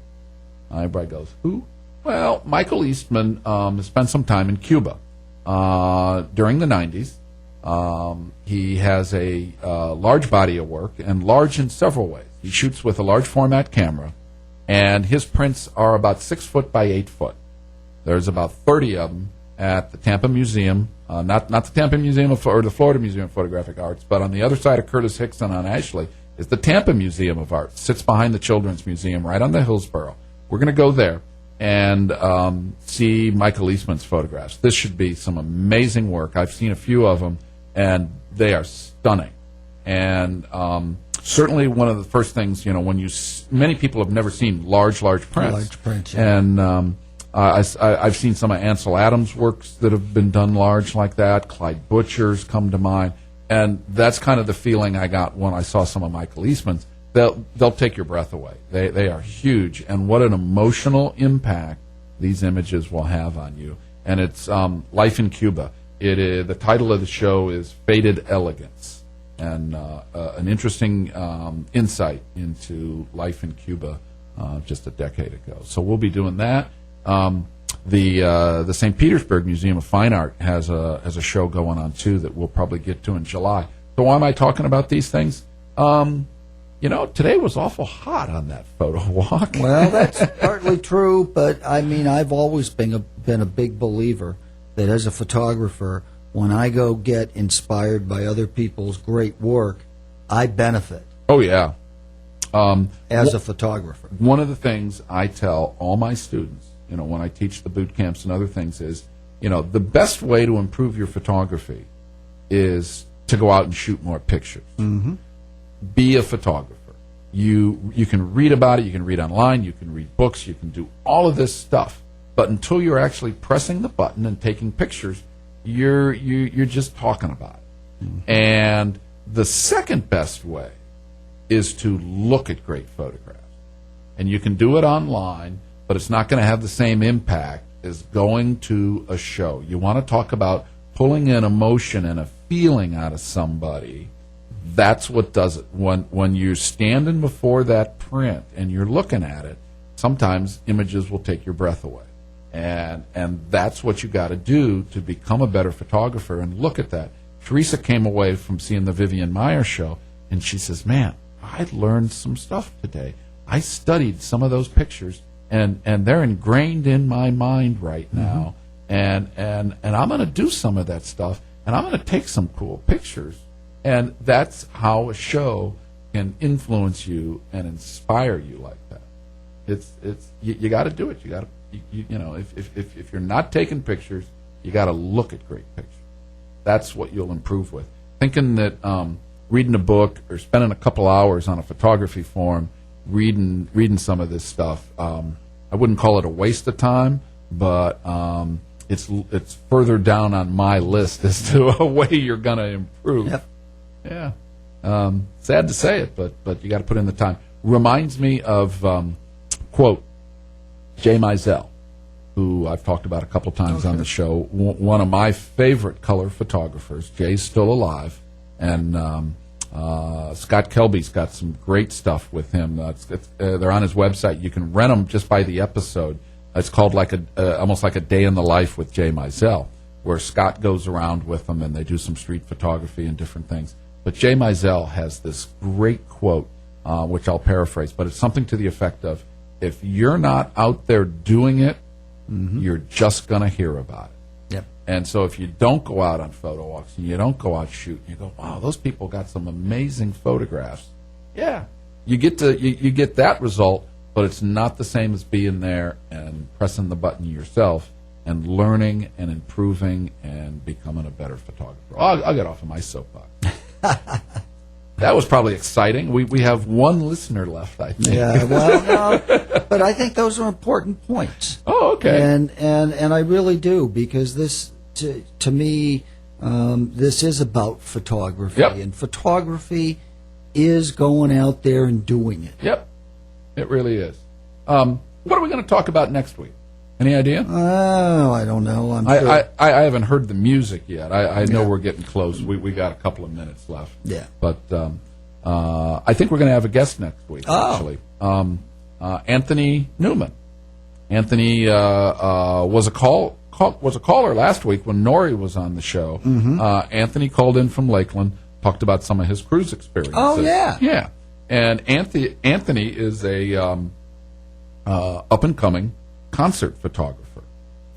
Everybody goes, who? Well, Michael Eastman has spent some time in Cuba during the 90s. He has a large body of work, and large in several ways. He shoots with a large format camera, and his prints are about 6 foot by 8 foot. There's about 30 of them at the Tampa Museum, not the Tampa Museum or the Florida Museum of Photographic Arts, but on the other side of Curtis Hickson on Ashley is the Tampa Museum of Art. Sits behind the Children's Museum right on the Hillsborough. We're going to go there and see Michael Eastman's photographs. This should be some amazing work. I've seen a few of them, and they are stunning. And certainly one of the first things, when many people have never seen large prints. Large prints, yeah. And I've seen some of Ansel Adams' works that have been done large like that. Clyde Butcher's come to mind. And that's kind of the feeling I got when I saw some of Michael Eastman's. They'll take your breath away. They are huge, and what an emotional impact these images will have on you. And it's Life in Cuba. The title of the show is Faded Elegance, and an interesting insight into life in Cuba just a decade ago. So we'll be doing that. The St. Petersburg Museum of Fine Art has a show going on too that we'll probably get to in July. So why am I talking about these things? Today was awful hot on that photo walk. Well, that's partly true, but I mean, I've always been a big believer that as a photographer, when I go get inspired by other people's great work, I benefit. Oh yeah. As a photographer. One of the things I tell all my students, when I teach the boot camps and other things is, the best way to improve your photography is to go out and shoot more pictures. Mm-hmm. Be a photographer. You can read about it, you can read online, you can read books, you can do all of this stuff. But until you're actually pressing the button and taking pictures, you're just talking about it. Mm-hmm. And the second best way is to look at great photographs. And you can do it online, but it's not going to have the same impact as going to a show. You want to talk about pulling an emotion and a feeling out of somebody. That's what does it. When you're standing before that print and you're looking at it, sometimes images will take your breath away. And that's what you got to do to become a better photographer and look at that. Teresa came away from seeing the Vivian Maier show, and she says, man, I learned some stuff today. I studied some of those pictures, and they're ingrained in my mind right now. Mm-hmm. And I'm going to do some of that stuff, and I'm going to take some cool pictures. And that's how a show can influence you and inspire you like that. You got to do it. You got to if you're not taking pictures, you got to look at great pictures. That's what you'll improve with. Thinking that reading a book or spending a couple hours on a photography forum, reading some of this stuff, I wouldn't call it a waste of time, but it's further down on my list as to a way you're going to improve. Yep. Yeah. Sad to say it, but you got to put in the time. Reminds me of, quote, Jay Mizell, who I've talked about a couple times on the show. One of my favorite color photographers. Jay's still alive, and Scott Kelby's got some great stuff with him. They're on his website. You can rent them just by the episode. It's called almost like a day in the life with Jay Mizell, where Scott goes around with them and they do some street photography and different things. But Jay Mizell has this great quote, which I'll paraphrase, but it's something to the effect of, if you're not out there doing it, you're just going to hear about it. Yep. And so if you don't go out on photo walks and you don't go out shooting, you go, wow, those people got some amazing photographs. Yeah, you get that result, but it's not the same as being there and pressing the button yourself and learning and improving and becoming a better photographer. I'll get off of my soapbox. That was probably exciting. We have one listener left, I think. Yeah, well, no, but I think those are important points. Oh, okay. And I really do, because this, to me, this is about photography. Yep. And photography is going out there and doing it. Yep, it really is. What are we going to talk about next week? Any idea? Oh, I don't know. I haven't heard the music yet. I know we're getting close. We got a couple of minutes left. Yeah. But I think we're going to have a guest next week, actually. Anthony Newman. Anthony was a caller last week when Nori was on the show. Mm-hmm. Anthony called in from Lakeland, talked about some of his cruise experiences. Oh, yeah. Yeah. And Anthony is a up-and-coming concert photographer.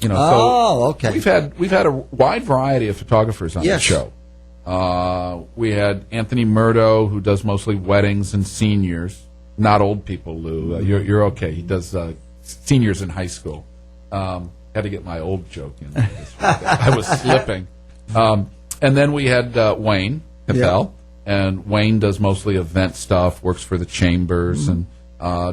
Okay. We've had a wide variety of photographers on the show. We had Anthony Murdo, who does mostly weddings and seniors, not old people. Lou, you're okay. He does seniors in high school. Had to get my old joke in this week. I was slipping. And then we had Wayne Cappell, and Wayne does mostly event stuff. Works for the Chambers and.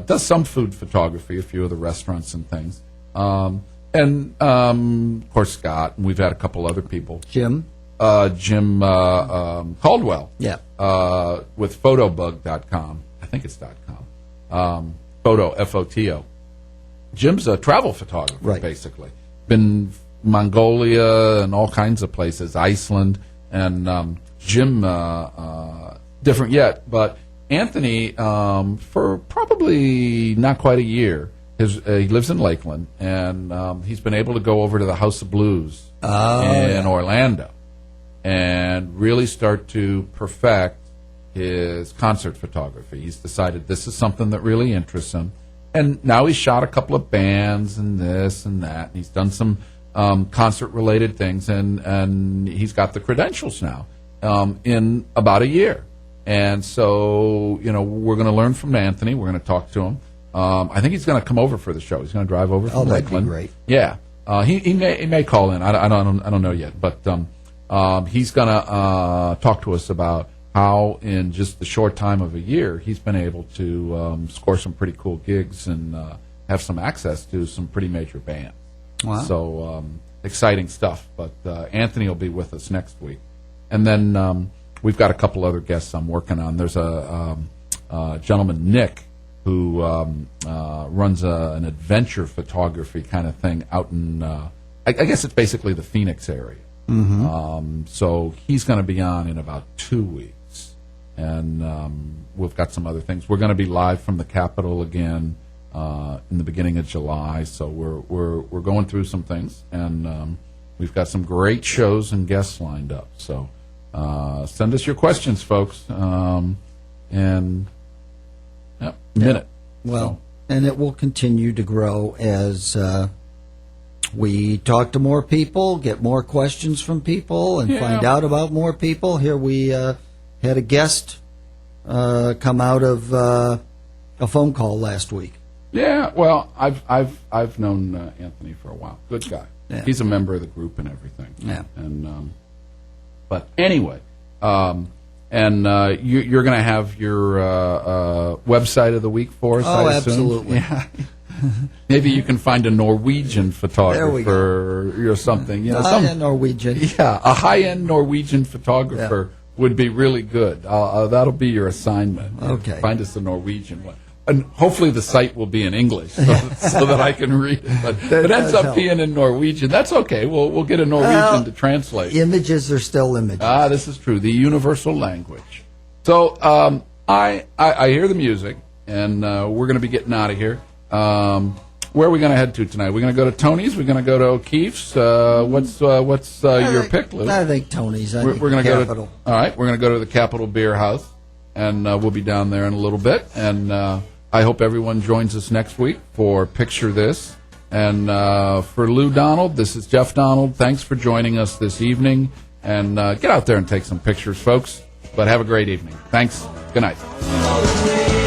Does some food photography, a few of the restaurants and things. And, of course, Scott, and we've had a couple other people. Jim Caldwell. Yeah. With photobug.com. I think it's .com. Photo, F-O-T-O. Jim's a travel photographer, basically. Been Mongolia and all kinds of places, Iceland. And Jim, different yet, but... Anthony, for probably not quite a year, he lives in Lakeland, and he's been able to go over to the House of Blues in Orlando and really start to perfect his concert photography. He's decided this is something that really interests him. And now he's shot a couple of bands and this and that, and he's done some concert-related things, and he's got the credentials now in about a year. And so, we're going to learn from Anthony. We're going to talk to him. I think he's going to come over for the show. He's going to drive over from Lakeland. That'd be great. Yeah. He may call in. I don't know yet. But he's going to talk to us about how in just the short time of a year he's been able to score some pretty cool gigs and have some access to some pretty major bands. Wow. So exciting stuff. But Anthony will be with us next week. And then we've got a couple other guests I'm working on. There's a gentleman, Nick, who runs an adventure photography kind of thing out in, I guess it's basically the Phoenix area. Mm-hmm. So he's going to be on in about 2 weeks. And we've got some other things. We're going to be live from the Capitol again in the beginning of July. So we're going through some things. And we've got some great shows and guests lined up. So send us your questions, folks. Minute. Well, and it will continue to grow as we talk to more people, get more questions from people, and find out about more people. Here we had a guest come out of a phone call last week. Yeah, well, I've known Anthony for a while. Good guy. Yeah. He's a member of the group and everything. Yeah. And but anyway, and you're going to have your website of the week for us. Oh, I assume? absolutely. Yeah. Maybe you can find a Norwegian photographer or something. You know, high-end Norwegian. Yeah, a high-end Norwegian photographer would be really good. That'll be your assignment. Okay. Find us a Norwegian one. And hopefully the site will be in English so that I can read it. But if it ends up being in Norwegian, that's okay. We'll get a Norwegian to translate. Images are still images. This is true. The universal language. So I hear the music, and we're going to be getting out of here. Where are we going to head to tonight? We're going to go to Tony's. We're going to go to O'Keefe's. What's your pick, Lou? I think Tony's. We're going to go to. All right, we're going to go to the Capitol Beer House, and we'll be down there in a little bit. And I hope everyone joins us next week for Picture This. And for Lou Donald, this is Jeff Donald. Thanks for joining us this evening. And get out there and take some pictures, folks. But have a great evening. Thanks. Good night.